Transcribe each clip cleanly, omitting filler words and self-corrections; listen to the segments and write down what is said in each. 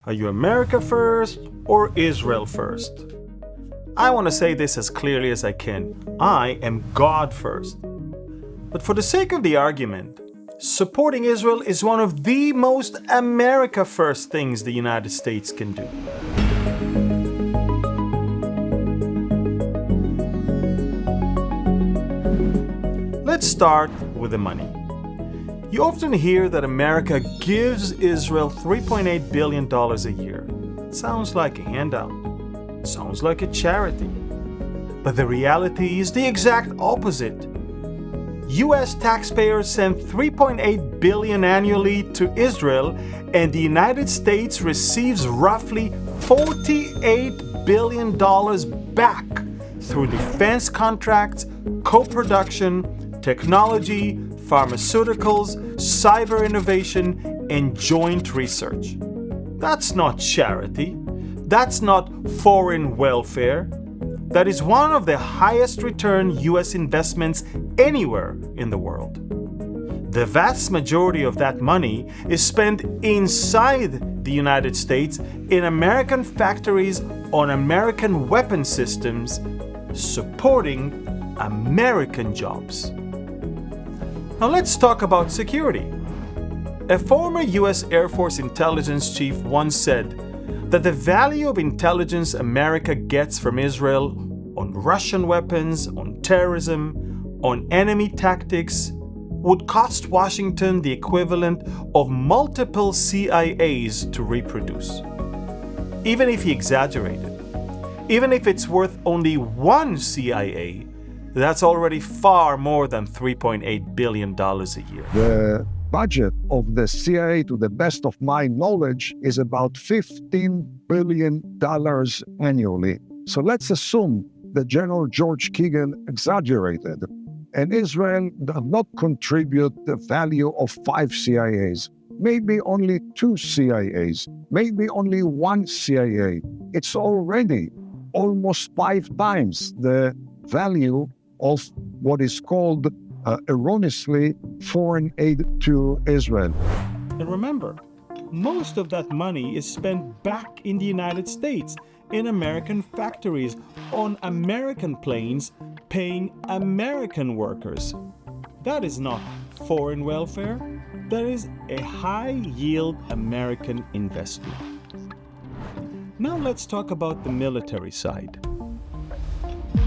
Are you America first or Israel first? I want to say this as clearly as I can. I am God first. But for the sake of the argument, supporting Israel is one of the most America first things the United States can do. Let's start with the money. You often hear that America gives Israel $3.8 billion a year. It sounds like a handout. It sounds like a charity. But the reality is the exact opposite. US taxpayers send $3.8 billion annually to Israel, and the United States receives roughly $48 billion back through defense contracts, co-production, technology, pharmaceuticals, cyber innovation, and joint research. That's not charity. That's not foreign welfare. That is one of the highest return US investments anywhere in the world. The vast majority of that money is spent inside the United States in American factories on American weapon systems, supporting American jobs. Now let's talk about security. A former US Air Force intelligence chief once said that the value of intelligence America gets from Israel on Russian weapons, on terrorism, on enemy tactics would cost Washington the equivalent of multiple CIAs to reproduce. Even if he exaggerated, even if it's worth only one CIA, that's already far more than $3.8 billion a year. The budget of the CIA, to the best of my knowledge, is about $15 billion annually. So let's assume that General George Keegan exaggerated, and Israel does not contribute the value of 5 CIAs, maybe only 2 CIAs, maybe only 1 CIA. It's already almost 5 times the value of what is called erroneously foreign aid to Israel. And remember, most of that money is spent back in the United States, in American factories, on American planes, paying American workers. That is not foreign welfare. That is a high-yield American investment. Now let's talk about the military side.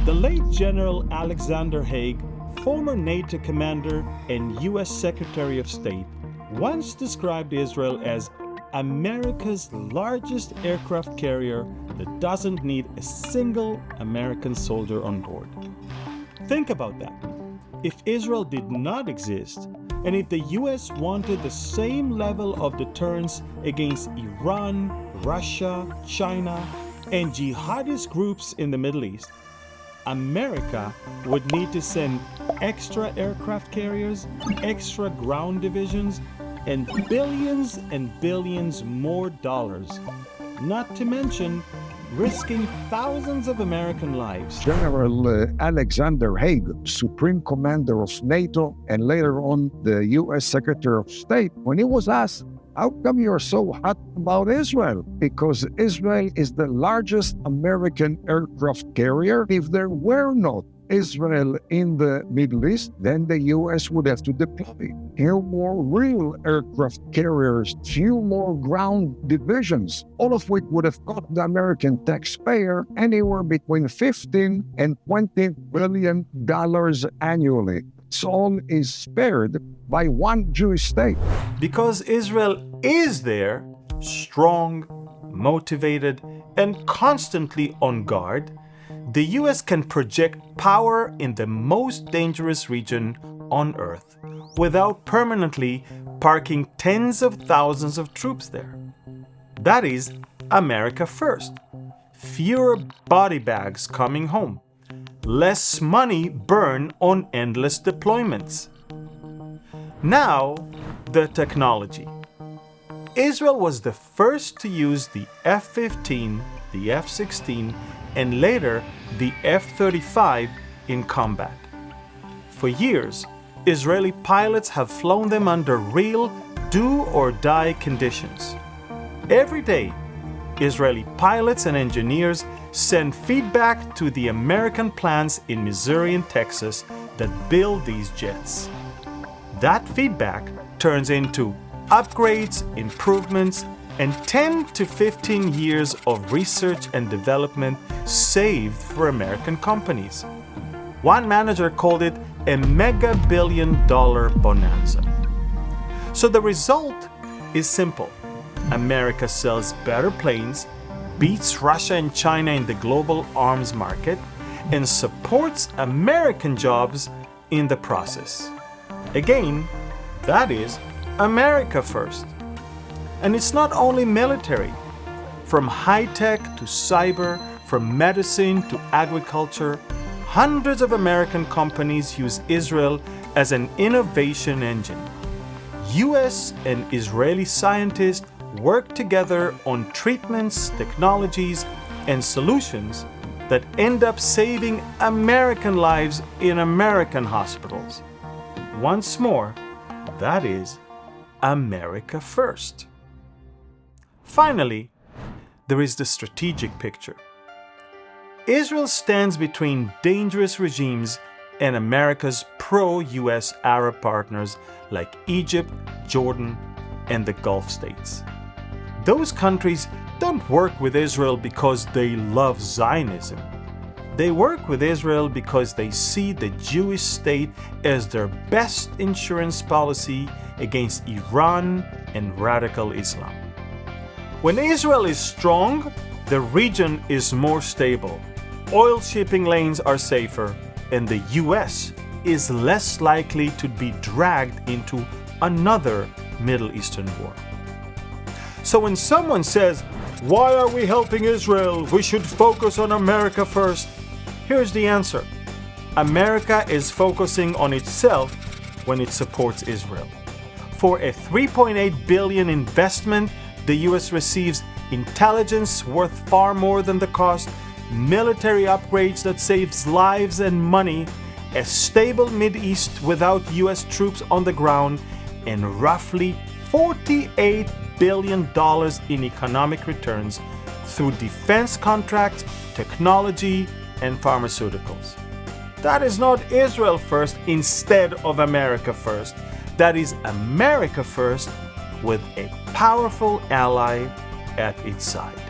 The late General Alexander Haig, former NATO commander and US Secretary of State, once described Israel as America's largest aircraft carrier that doesn't need a single American soldier on board. Think about that. If Israel did not exist, and if the US wanted the same level of deterrence against Iran, Russia, China, and jihadist groups in the Middle East, America would need to send extra aircraft carriers, extra ground divisions, and billions more dollars, not to mention risking thousands of American lives. General Alexander Haig, Supreme Commander of NATO and later on the US Secretary of State, when he was asked, how come you're so hot about Israel? Because Israel is the largest American aircraft carrier. If there were not Israel in the Middle East, then the US would have to deploy few more real aircraft carriers, few more ground divisions, all of which would have cost the American taxpayer anywhere between $15 and $20 billion annually. So all is spared by one Jewish state. Because Israel is there, strong, motivated, and constantly on guard, the US can project power in the most dangerous region on Earth without permanently parking tens of thousands of troops there. That is America first. Fewer body bags coming home. Less money burned on endless deployments. Now, the technology. Israel was the first to use the F-15, the F-16, and later the F-35 in combat. For years, Israeli pilots have flown them under real do-or-die conditions. Every day, Israeli pilots and engineers send feedback to the American plants in Missouri and Texas that build these jets. That feedback turns into upgrades, improvements, and 10 to 15 years of research and development saved for American companies. One manager called it a mega billion-dollar bonanza. So the result is simple. America sells better planes, beats Russia and China in the global arms market, and supports American jobs in the process. Again, that is America first. And it's not only military. From high-tech to cyber, from medicine to agriculture, hundreds of American companies use Israel as an innovation engine. US and Israeli scientists work together on treatments, technologies, and solutions that end up saving American lives in American hospitals. Once more, that is America first. Finally, there is the strategic picture. Israel stands between dangerous regimes and America's pro-US Arab partners like Egypt, Jordan, and the Gulf states. Those countries don't work with Israel because they love Zionism. They work with Israel because they see the Jewish state as their best insurance policy against Iran and radical Islam. When Israel is strong, the region is more stable. Oil shipping lanes are safer, and the US is less likely to be dragged into another Middle Eastern war. So when someone says, "Why are we helping Israel? We should focus on America first," here's the answer. America is focusing on itself when it supports Israel. For a $3.8 billion investment, the US receives intelligence worth far more than the cost, military upgrades that saves lives and money, a stable Mideast without US troops on the ground, and roughly $48 billion in economic returns through defense contracts, technology, and pharmaceuticals. That is not Israel first instead of America first. That is America first with a powerful ally at its side.